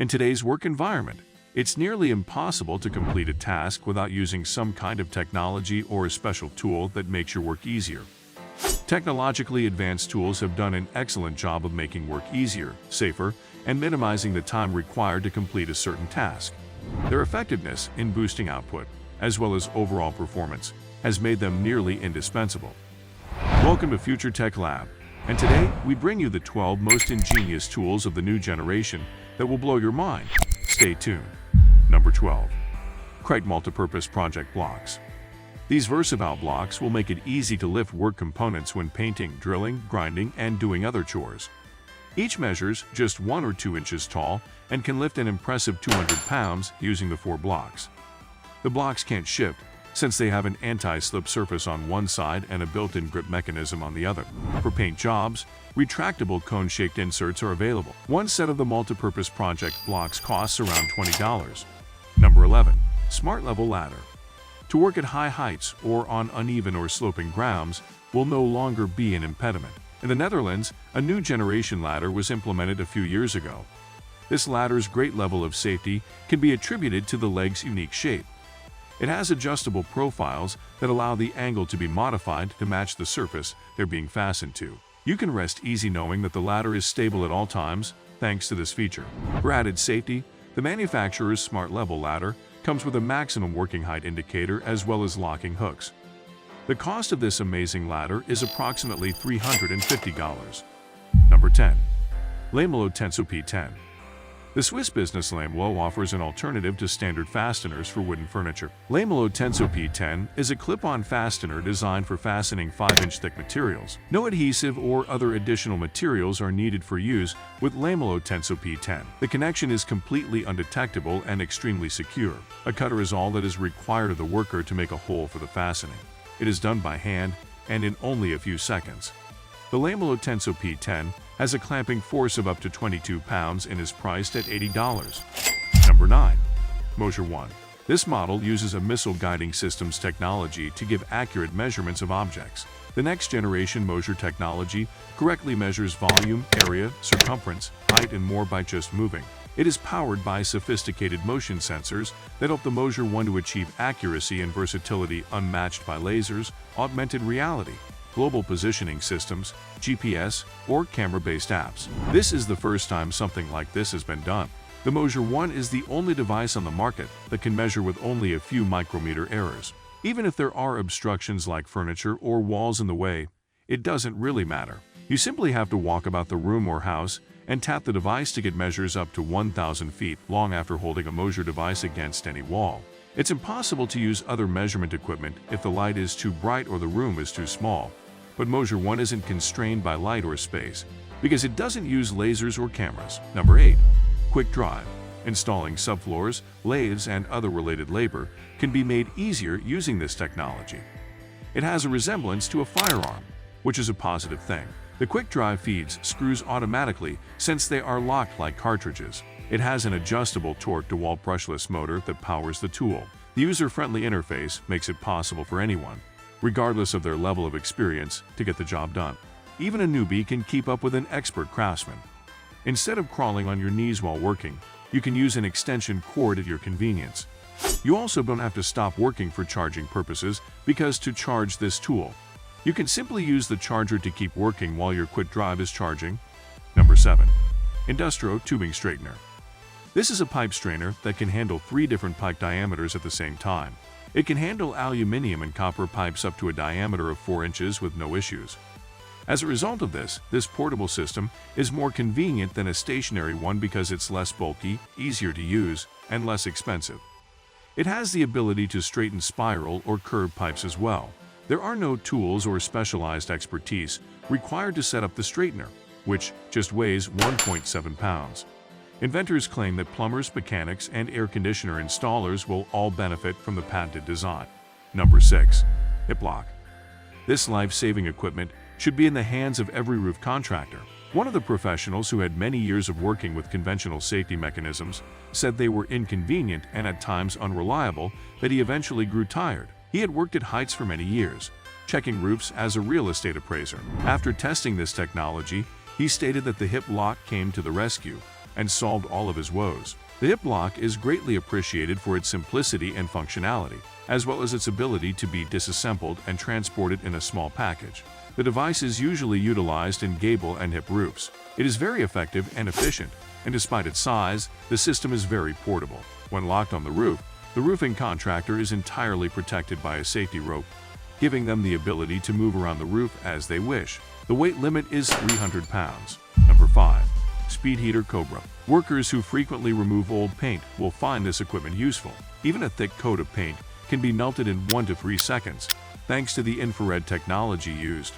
In today's work environment, it's nearly impossible to complete a task without using some kind of technology or a special tool that makes your work easier. Technologically advanced tools have done an excellent job of making work easier, safer, and minimizing the time required to complete a certain task. Their effectiveness in boosting output, as well as overall performance, has made them nearly indispensable. Welcome to Future Tech Lab, and today we bring you the 12 most ingenious tools of the new generation that will blow your mind. Stay tuned. Number 12. Crate Multipurpose Project Blocks. These versatile blocks will make it easy to lift work components when painting, drilling, grinding, and doing other chores. Each measures just 1 or 2 inches tall and can lift an impressive 200 pounds using the 4 blocks. The blocks can't shift since they have an anti-slip surface on one side and a built-in grip mechanism on the other. For paint jobs, retractable cone-shaped inserts are available. One set of the multipurpose project blocks costs around $20. Number 11. Smart Level Ladder. To work at high heights or on uneven or sloping grounds will no longer be an impediment. In the Netherlands, a new generation ladder was implemented a few years ago. This ladder's great level of safety can be attributed to the leg's unique shape. It has adjustable profiles that allow the angle to be modified to match the surface they're being fastened to. You can rest easy knowing that the ladder is stable at all times thanks to this feature. For added safety, the manufacturer's Smart Level Ladder comes with a maximum working height indicator as well as locking hooks. The cost of this amazing ladder is approximately $350. Number 10. Lamelo Tenso P10. The Swiss business Lamelo offers an alternative to standard fasteners for wooden furniture. Lamelo Tenso P10 is a clip-on fastener designed for fastening 5-inch thick materials. No adhesive or other additional materials are needed for use with Lamelo Tenso P10. The connection is completely undetectable and extremely secure. A cutter is all that is required of the worker to make a hole for the fastening. It is done by hand and in only a few seconds. The Lamelo Tenso P10 has a clamping force of up to 22 pounds and is priced at $80. Number 9. Moser 1. This model uses a missile guiding systems technology to give accurate measurements of objects. The next generation Moser technology correctly measures volume, area, circumference, height, and more by just moving. It is powered by sophisticated motion sensors that help the Moser 1 to achieve accuracy and versatility unmatched by lasers, augmented reality, global positioning systems, GPS, or camera-based apps. This is the first time something like this has been done. The Moser 1 is the only device on the market that can measure with only a few micrometer errors. Even if there are obstructions like furniture or walls in the way, it doesn't really matter. You simply have to walk about the room or house and tap the device to get measures up to 1,000 feet long after holding a Moser device against any wall. It's impossible to use other measurement equipment if the light is too bright or the room is too small. But Moser 1 isn't constrained by light or space because it doesn't use lasers or cameras. Number 8. Quick Drive. Installing subfloors, lathes, and other related labor can be made easier using this technology. It has a resemblance to a firearm, which is a positive thing. The Quick Drive feeds screws automatically since they are locked like cartridges. It has an adjustable torque-to-wall brushless motor that powers the tool. The user-friendly interface makes it possible for anyone, regardless of their level of experience, to get the job done. Even a newbie can keep up with an expert craftsman. Instead of crawling on your knees while working, you can use an extension cord at your convenience. You also don't have to stop working for charging purposes because to charge this tool, you can simply use the charger to keep working while your Quick Drive is charging. Number 7. Industro Tubing Straightener. This is a pipe strainer that can handle 3 different pipe diameters at the same time. It can handle aluminum and copper pipes up to a diameter of 4 inches with no issues. As a result of this portable system is more convenient than a stationary one because it's less bulky, easier to use, and less expensive. It has the ability to straighten spiral or curved pipes as well. There are no tools or specialized expertise required to set up the straightener, which just weighs 1.7 pounds. Inventors claim that plumbers, mechanics, and air conditioner installers will all benefit from the patented design. Number 6. Hip Lock. This life-saving equipment should be in the hands of every roof contractor. One of the professionals who had many years of working with conventional safety mechanisms said they were inconvenient and at times unreliable that he eventually grew tired. He had worked at heights for many years, checking roofs as a real estate appraiser. After testing this technology, he stated that the hip lock came to the rescue and solved all of his woes. The hip lock is greatly appreciated for its simplicity and functionality, as well as its ability to be disassembled and transported in a small package. The device is usually utilized in gable and hip roofs. It is very effective and efficient, and despite its size, the system is very portable. When locked on the roof, the roofing contractor is entirely protected by a safety rope, giving them the ability to move around the roof as they wish. The weight limit is 300 pounds. Number 5. Speed Heater Cobra. Workers who frequently remove old paint will find this equipment useful. Even a thick coat of paint can be melted in 1 to 3 seconds, thanks to the infrared technology used.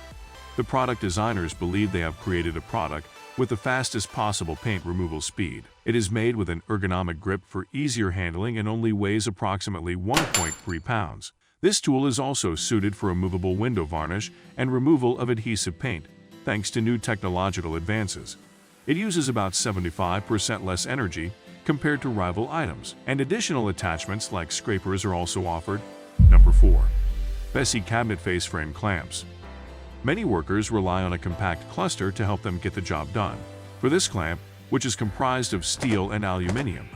The product designers believe they have created a product with the fastest possible paint removal speed. It is made with an ergonomic grip for easier handling and only weighs approximately 1.3 pounds. This tool is also suited for a movable window varnish and removal of adhesive paint, thanks to new technological advances. It uses about 75% less energy compared to rival items, and additional attachments like scrapers are also offered. Number 4. Bessey Cabinet Face Frame Clamps. Many workers rely on a compact cluster to help them get the job done. For this clamp, which is comprised of steel and aluminum,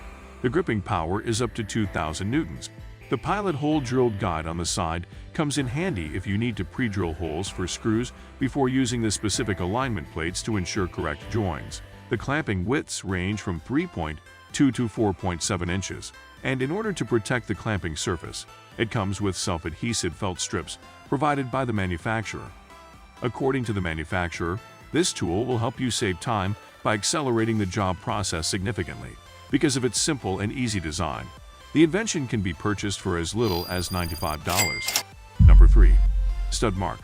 the gripping power is up to 2,000 newtons. The pilot hole drilled guide on the side comes in handy if you need to pre-drill holes for screws before using the specific alignment plates to ensure correct joins. The clamping widths range from 3.2 to 4.7 inches, and in order to protect the clamping surface, it comes with self-adhesive felt strips provided by the manufacturer. According to the manufacturer, this tool will help you save time by accelerating the job process significantly. Because of its simple and easy design, the invention can be purchased for as little as $95. Number 3. Stud Mark.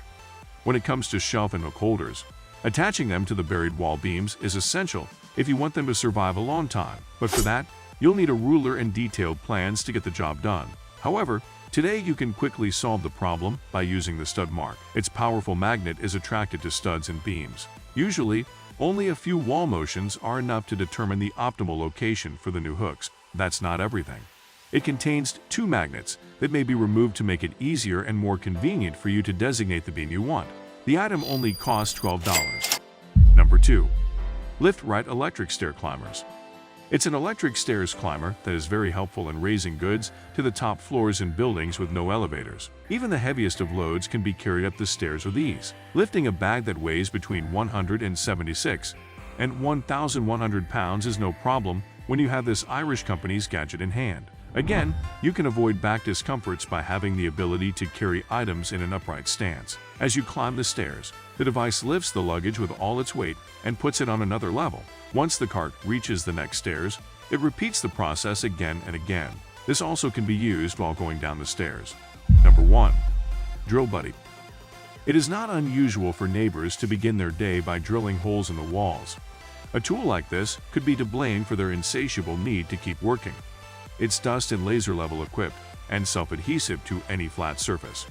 When it comes to shelf and hook holders, attaching them to the buried wall beams is essential if you want them to survive a long time. But for that, you'll need a ruler and detailed plans to get the job done. However, today you can quickly solve the problem by using the stud mark. Its powerful magnet is attracted to studs and beams. Usually, only a few wall motions are enough to determine the optimal location for the new hooks. That's not everything. It contains 2 magnets that may be removed to make it easier and more convenient for you to designate the beam you want. The item only costs $12. Number 2. Lift Right Electric Stair Climbers. It's an electric stairs climber that is very helpful in raising goods to the top floors in buildings with no elevators. Even the heaviest of loads can be carried up the stairs with ease. Lifting a bag that weighs between 176 and 1,100 pounds is no problem when you have this Irish company's gadget in hand. Again, you can avoid back discomforts by having the ability to carry items in an upright stance. As you climb the stairs, the device lifts the luggage with all its weight and puts it on another level. Once the cart reaches the next stairs, it repeats the process again and again. This also can be used while going down the stairs. Number 1. Drill Buddy. It is not unusual for neighbors to begin their day by drilling holes in the walls. A tool like this could be to blame for their insatiable need to keep working. It's dust and laser level equipped and self-adhesive to any flat surface.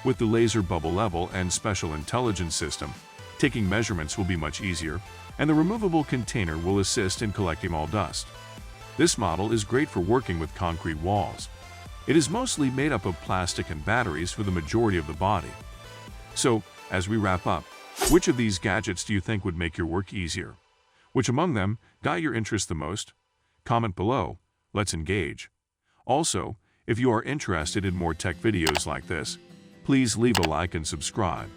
With the laser bubble level and special intelligence system, taking measurements will be much easier, and the removable container will assist in collecting all dust. This model is great for working with concrete walls. It is mostly made up of plastic and batteries for the majority of the body. So, as we wrap up, which of these gadgets do you think would make your work easier? Which among them got your interest the most? Comment below. Let's engage. Also, if you are interested in more tech videos like this, please leave a like and subscribe.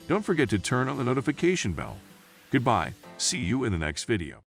Don't forget to turn on the notification bell. Goodbye. See you in the next video.